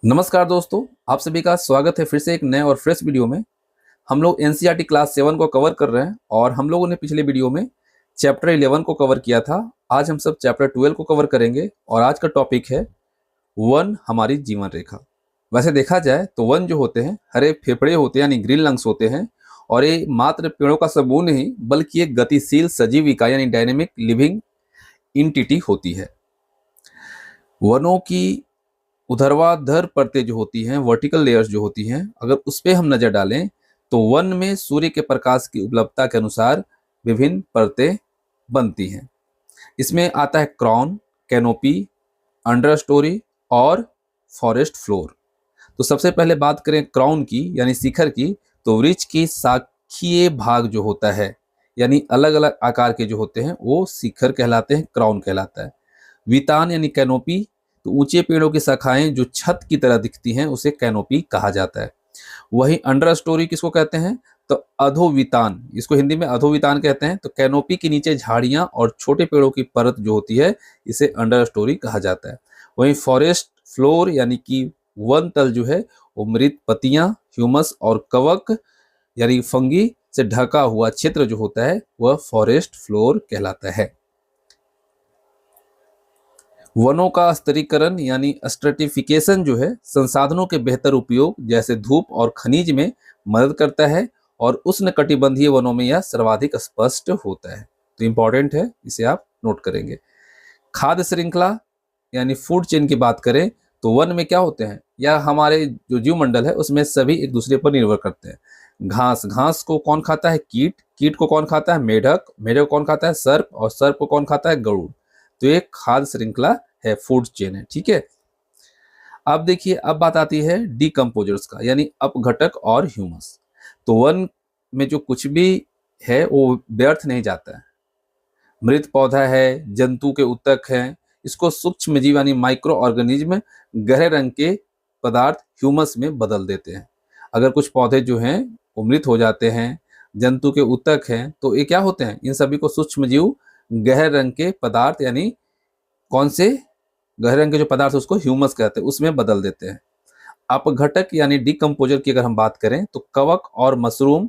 नमस्कार दोस्तों, आप सभी का स्वागत है फिर से एक नए और फ्रेश वीडियो में। हम लोग एनसीईआरटी क्लास 7 को कवर कर रहे हैं और हम लोगों ने पिछले वीडियो में चैप्टर 11 को कवर किया था। आज हम सब चैप्टर 12 को कवर करेंगे और आज का टॉपिक है वन हमारी जीवन रेखा। वैसे देखा जाए तो वन जो होते हैं हरे फेफड़े होते हैं यानी ग्रीन लंग्स होते हैं और ये मात्र पेड़ों का समूह नहीं बल्कि एक गतिशील सजीव इकाई यानी डायनेमिक लिविंग इंटिटी होती है। वनों की ऊर्ध्वाधर परतें जो होती हैं, वर्टिकल लेयर्स जो होती हैं, अगर उस पर हम नजर डालें तो वन में सूर्य के प्रकाश की उपलब्धता के अनुसार विभिन्न परतें बनती हैं। इसमें आता है क्रॉन, कैनोपी, अंडर स्टोरी और फॉरेस्ट फ्लोर। तो सबसे पहले बात करें क्रॉन की यानी शिखर की, तो वृक्ष की शाखीय भाग जो होता है यानी अलग अलग आकार के जो होते हैं वो शिखर कहलाते हैं, क्रॉन कहलाता है। वितान यानी कैनोपी, तो ऊंचे पेड़ों की शाखाएं जो छत की तरह दिखती हैं उसे कैनोपी कहा जाता है। वही अंडर स्टोरी किसको कहते हैं तो अधोवितान, इसको हिंदी में अधोवितान कहते हैं। तो कैनोपी के नीचे झाड़ियां और छोटे पेड़ों की परत जो होती है इसे अंडर स्टोरी कहा जाता है। वहीं फॉरेस्ट फ्लोर यानी कि वन तल जो है वो मृत पत्तियां, ह्यूमस और कवक यानी फंगी से ढका हुआ क्षेत्र जो होता है वह फॉरेस्ट फ्लोर कहलाता है। वनों का स्तरीकरण यानी स्ट्रेटिफिकेशन जो है संसाधनों के बेहतर उपयोग जैसे धूप और खनिज में मदद करता है और उष्णकटिबंधीय वनों में यह सर्वाधिक स्पष्ट होता है। तो इंपॉर्टेंट है, इसे आप नोट करेंगे। खाद्य श्रृंखला यानी फूड चेन की बात करें तो वन में क्या होते हैं या हमारे जो जीवमंडल है उसमें सभी एक दूसरे पर निर्भर करते हैं। घास, घास को कौन खाता है कीट, कीट को कौन खाता है मेढक, मेढक को कौन खाता है सर्प और सर्प को कौन खाता है गरुड़। तो एक खाद्य श्रृंखला है, फूड चेन है, ठीक है। अब देखिए, अब बात आती है डीकम्पोजर्स का यानी अपघटक और ह्यूमस। तो वन में जो कुछ भी है वो व्यर्थ नहीं जाता है। मृत पौधा है, जंतु के ऊतक हैं, इसको सूक्ष्म जीव यानी माइक्रो ऑर्गेनिज्म गहरे रंग के पदार्थ ह्यूमस में बदल देते हैं। अगर कुछ पौधे जो हैं वो मृत हो जाते हैं, जंतु के ऊतक हैं, तो ये क्या होते हैं, इन सभी को सूक्ष्म जीव गहरे रंग के पदार्थ यानी कौन से गहरे रंग के जो पदार्थ उसको ह्यूमस कहते हैं उसमें बदल देते हैं। अपघटक यानी डिकम्पोजर की अगर हम बात करें तो कवक और मशरूम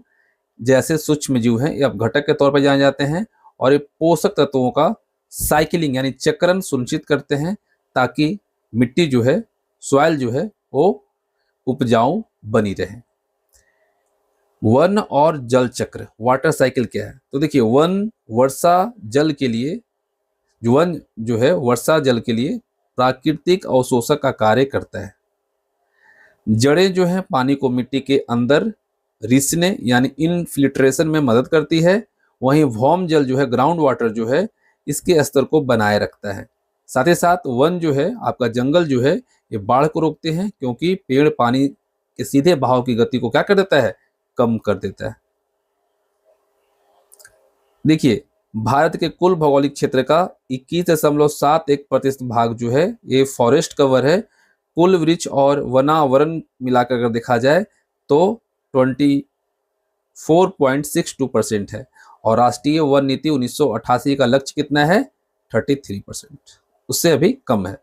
जैसे सूक्ष्म जीव हैं, ये अपघटक के तौर पर जाने जाते हैं और ये पोषक तत्वों का साइकिलिंग यानी चक्रण सुनिश्चित करते हैं ताकि मिट्टी जो है, सॉइल जो है वो उपजाऊ बनी रहे। वन और जल चक्र, वाटर साइकिल क्या है, तो देखिए वन वर्षा जल के लिए, वन जो है वर्षा जल के लिए प्राकृतिक अवशोषक का कार्य करता है। जड़ें जो है पानी को मिट्टी के अंदर रिसने यानी इनफिल्ट्रेशन में मदद करती है। वहीं भौम जल जो है, ग्राउंड वाटर जो है, इसके स्तर को बनाए रखता है। साथ ही साथ वन जो है, आपका जंगल जो है, ये बाढ़ को रोकते हैं क्योंकि पेड़ पानी के सीधे बहाव की गति को क्या कर देता है, कम कर देता है। देखिए, भारत के कुल भौगोलिक क्षेत्र का 21.71% भाग जो है ये फॉरेस्ट कवर है। कुल वृक्ष और वनावरण मिलाकर अगर देखा जाए तो 24.62% है और राष्ट्रीय वन नीति 1988 का लक्ष्य कितना है, 33%, उससे अभी कम है।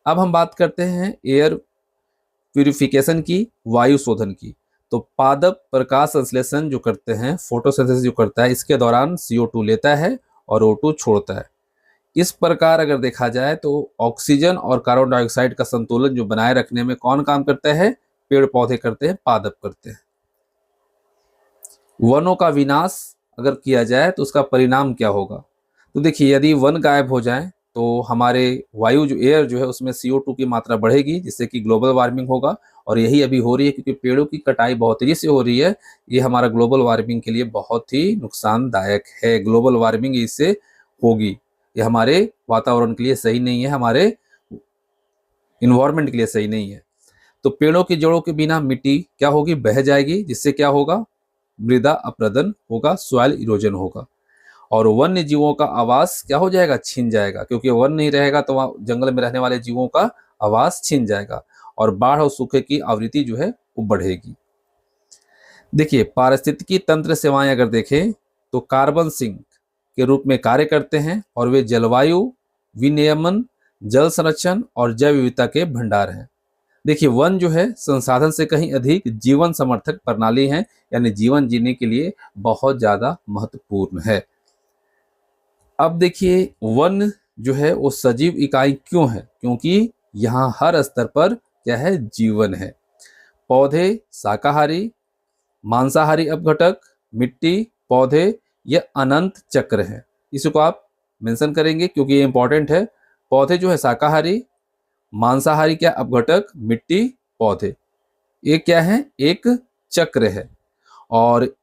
अब हम बात करते हैं एयर प्यूरिफिकेशन की, वायु शोधन की। तो पादप प्रकाश संश्लेषण जो करते हैं, फोटोसिंथेसिस जो करता है, इसके दौरान CO2 लेता है और O2 छोड़ता है। इस प्रकार अगर देखा जाए तो ऑक्सीजन और कार्बन डाइऑक्साइड का संतुलन जो बनाए रखने में कौन काम करता है, पेड़ पौधे करते हैं, पादप करते हैं। वनों का विनाश अगर किया जाए तो उसका परिणाम क्या होगा, तो देखिए यदि वन गायब हो जाए तो हमारे वायु जो एयर जो है उसमें CO2 की मात्रा बढ़ेगी जिससे कि ग्लोबल वार्मिंग होगा और यही अभी हो रही है क्योंकि पेड़ों की कटाई बहुत तेजी से हो रही है। ये हमारा ग्लोबल वार्मिंग के लिए बहुत ही नुकसानदायक है। ग्लोबल वार्मिंग इससे होगी, ये हमारे वातावरण के लिए सही नहीं है, हमारे इन्वायरमेंट के लिए सही नहीं है। तो पेड़ों की जड़ों के बिना मिट्टी क्या होगी, बह जाएगी, जिससे क्या होगा, मृदा अपरदन होगा, सॉइल इरोजन होगा और वन्य जीवों का आवास क्या हो जाएगा, छिन जाएगा, क्योंकि वन नहीं रहेगा तो वहाँ जंगल में रहने वाले जीवों का आवास छिन जाएगा और बाढ़ और सूखे की आवृत्ति जो है वो बढ़ेगी। देखिए, पारिस्थितिकी तंत्र सेवाएं अगर देखें तो कार्बन सिंक के रूप में कार्य करते हैं और वे जलवायु विनियमन, जल संरक्षण और जैव विविधता के भंडार हैं। देखिए, वन जो है संसाधन से कहीं अधिक जीवन समर्थक प्रणाली है, यानी जीवन जीने के लिए बहुत ज्यादा महत्वपूर्ण है। अब देखिए, वन जो है वो सजीव इकाई क्यों है? क्योंकि यहाँ हर स्तर पर क्या है, जीवन है। पौधे शाकाहारी, मांसाहारी अपघटक, मिट्टी, पौधे, यह अनंत चक्र है। इसको आप मेंशन करेंगे क्योंकि ये इंपॉर्टेंट है। पौधे जो है शाकाहारी, मांसाहारी क्या, अपघटक, मिट्टी, पौधे, ये क्या है, एक चक्र है। और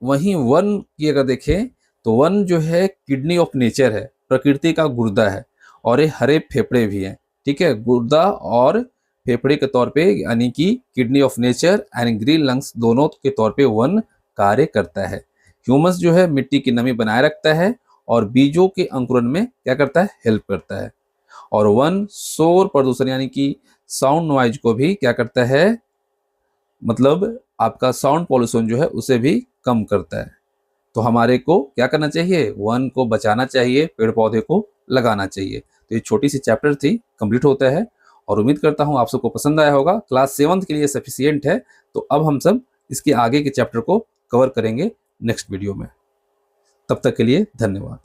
वहीं वन की अगर देखें तो वन जो है किडनी ऑफ नेचर है, प्रकृति का गुर्दा है, और ये हरे फेफड़े भी हैं। ठीक है, गुर्दा और फेफड़े के तौर पे, यानी कि kidney of nature and green lungs दोनों के तौर पे वन कार्य करता है। ह्यूमस जो है मिट्टी की नमी बनाए रखता है और बीजों के अंकुरन में क्या करता है, हेल्प करता है। और वन शोर प्रदूषण यानी कि साउंड नॉइज को भी क्या करता है, मतलब आपका साउंड पॉल्यूशन जो है उसे भी कम करता है। तो हमारे को क्या करना चाहिए, वन को बचाना चाहिए, पेड़ पौधे को लगाना चाहिए। तो ये छोटी सी चैप्टर थी, कंप्लीट होता है, और उम्मीद करता हूँ आप सबको पसंद आया होगा। क्लास 7th के लिए सफिशियंट है। तो अब हम सब इसके आगे के चैप्टर को कवर करेंगे नेक्स्ट वीडियो में। तब तक के लिए धन्यवाद।